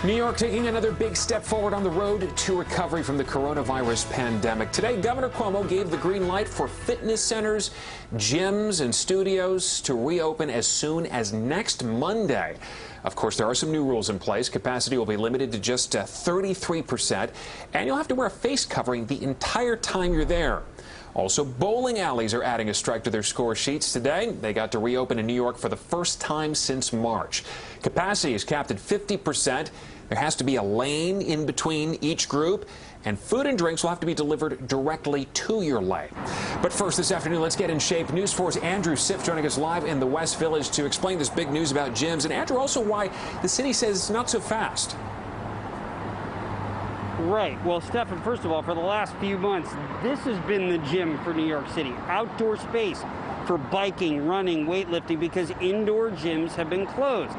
New York taking another big step forward on the road to recovery from the coronavirus pandemic. Today, Governor Cuomo gave the green light for fitness centers, gyms, and studios to reopen as soon as next Monday. Of course, there are some new rules in place. Capacity will be limited to just 33%, and you'll have to wear a face covering the entire time you're there. Also, bowling alleys are adding a strike to their score sheets today. They got to reopen in New York for the first time since March. Capacity is capped at 50%. There has to be a lane in between each group, and food and drinks will have to be delivered directly to your lane. But first this afternoon, let's get in shape. News 4's Andrew Siff joining us live in the West Village to explain this big news about gyms. And Andrew, also why the city says not so fast. Right. Well, Stefan, first of all, for the last few months, this has been the gym for New York City. Outdoor space for biking, running, weightlifting, because indoor gyms have been closed.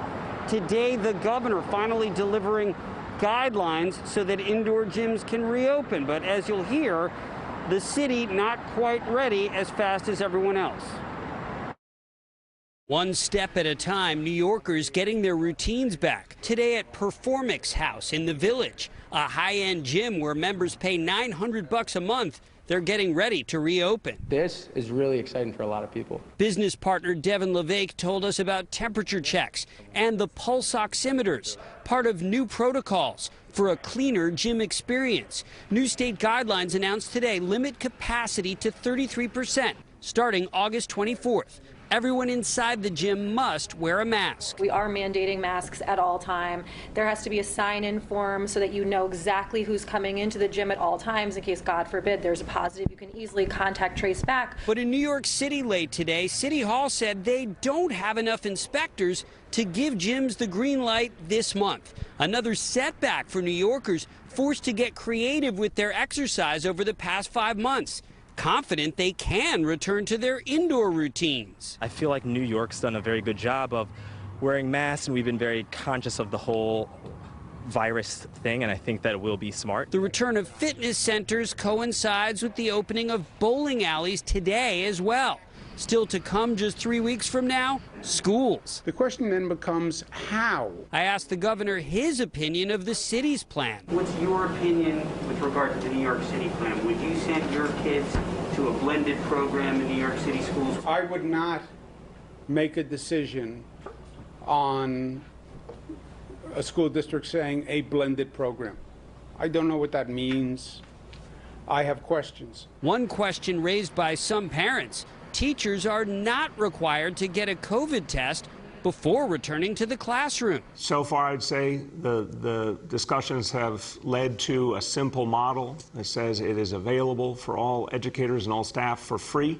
Today, the governor finally delivering guidelines so that indoor gyms can reopen. But as you'll hear, the city not quite ready as fast as everyone else. One step at a time, New Yorkers getting their routines back. Today at Performix House in the Village, a high-end gym where members pay $900 a month. They're getting ready to reopen. This is really exciting for a lot of people. Business partner Devin LeVake told us about temperature checks and the pulse oximeters, part of new protocols for a cleaner gym experience. New state guidelines announced today limit capacity to 33%, starting August 24th. Everyone inside the gym must wear a mask. We are mandating masks at all time. There has to be a sign-in form so that you know exactly who's coming into the gym at all times in case, God forbid, there's a positive. You can easily contact trace back. But in New York City late today, City Hall said they don't have enough inspectors to give gyms the green light this month. Another setback for New Yorkers forced to get creative with their exercise over the past 5 months. Confident they can return to their indoor routines. I feel like New York's done a very good job of wearing masks, and we've been very conscious of the whole virus thing, and I think that it will be smart. The return of fitness centers coincides with the opening of bowling alleys today as well. Still to come just 3 weeks from now, schools. The question then becomes how? I asked the governor his opinion of the city's plan. What's your opinion with regard to the New York City plan? Would you send your kids to a blended program in New York City schools? I would not make a decision on a school district saying a blended program. I don't know what that means. I have questions. One question raised by some parents. Teachers are not required to get a COVID test before returning to the classroom. So far, I'd say the discussions have led to a simple model that says it is available for all educators and all staff for free,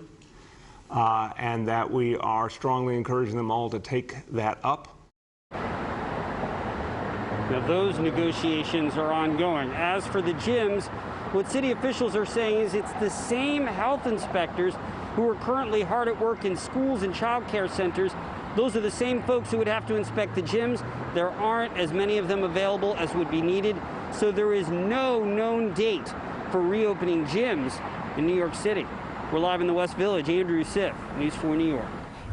and that we are strongly encouraging them all to take that up. Now, those negotiations are ongoing. As for the gyms, what city officials are saying is it's the same health inspectors who are currently hard at work in schools and child care centers. Those are the same folks who would have to inspect the gyms. There aren't as many of them available as would be needed, so there is no known date for reopening gyms in New York City. We're live in the West Village. Andrew Siff, News 4 New York.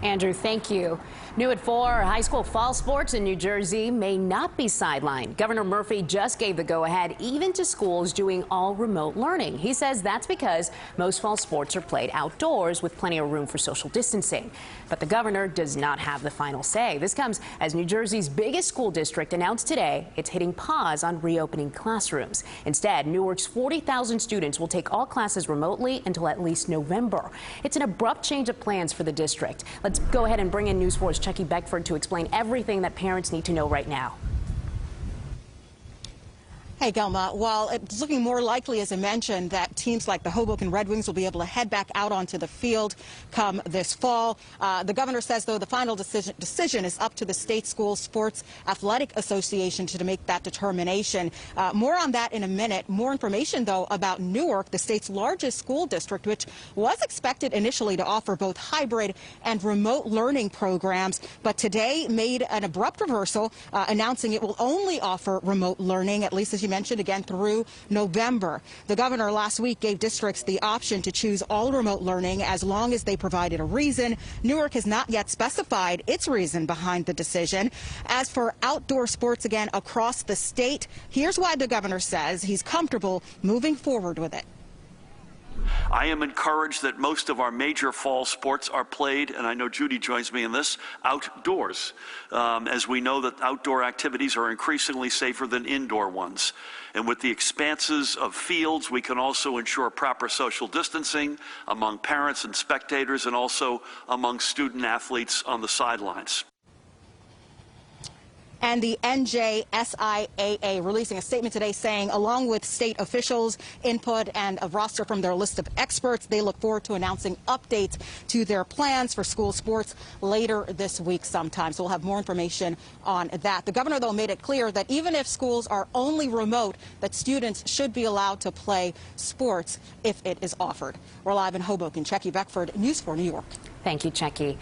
Andrew, thank you. New at 4, high school fall sports in New Jersey may not be sidelined. Governor Murphy just gave the go-ahead even to schools doing all remote learning. He says that's because most fall sports are played outdoors with plenty of room for social distancing. But the governor does not have the final say. This comes as New Jersey's biggest school district announced today it's hitting pause on reopening classrooms. Instead, Newark's 40,000 students will take all classes remotely until at least November. It's an abrupt change of plans for the district. Let's go ahead and bring in News 4's Chucky Beckford to explain everything that parents need to know right now. Hey, Gelma. While it's looking more likely, as I mentioned, that teams like the Hoboken Red Wings will be able to head back out onto the field come this fall, the governor says, though, the final decision is up to the State School Sports Athletic Association to make that determination. More on that in a minute. More information, though, about Newark, the state's largest school district, which was expected initially to offer both hybrid and remote learning programs, but today made an abrupt reversal, announcing it will only offer remote learning, at least as you mentioned, again through November. The governor last week gave districts the option to choose all remote learning as long as they provided a reason. Newark has not yet specified its reason behind the decision. As for outdoor sports again across the state, here's why the governor says he's comfortable moving forward with it. I am encouraged that most of our major fall sports are played, and I know Judy joins me in this, outdoors, as we know that outdoor activities are increasingly safer than indoor ones. And with the expanses of fields, we can also ensure proper social distancing among parents and spectators and also among student athletes on the sidelines. And the NJSIAA releasing a statement today saying, along with state officials' input and a roster from their list of experts, they look forward to announcing updates to their plans for school sports later this week sometime. So we'll have more information on that. The governor, though, made it clear that even if schools are only remote, that students should be allowed to play sports if it is offered. We're live in Hoboken. Checky Beckford, News 4 New York. Thank you, Checky.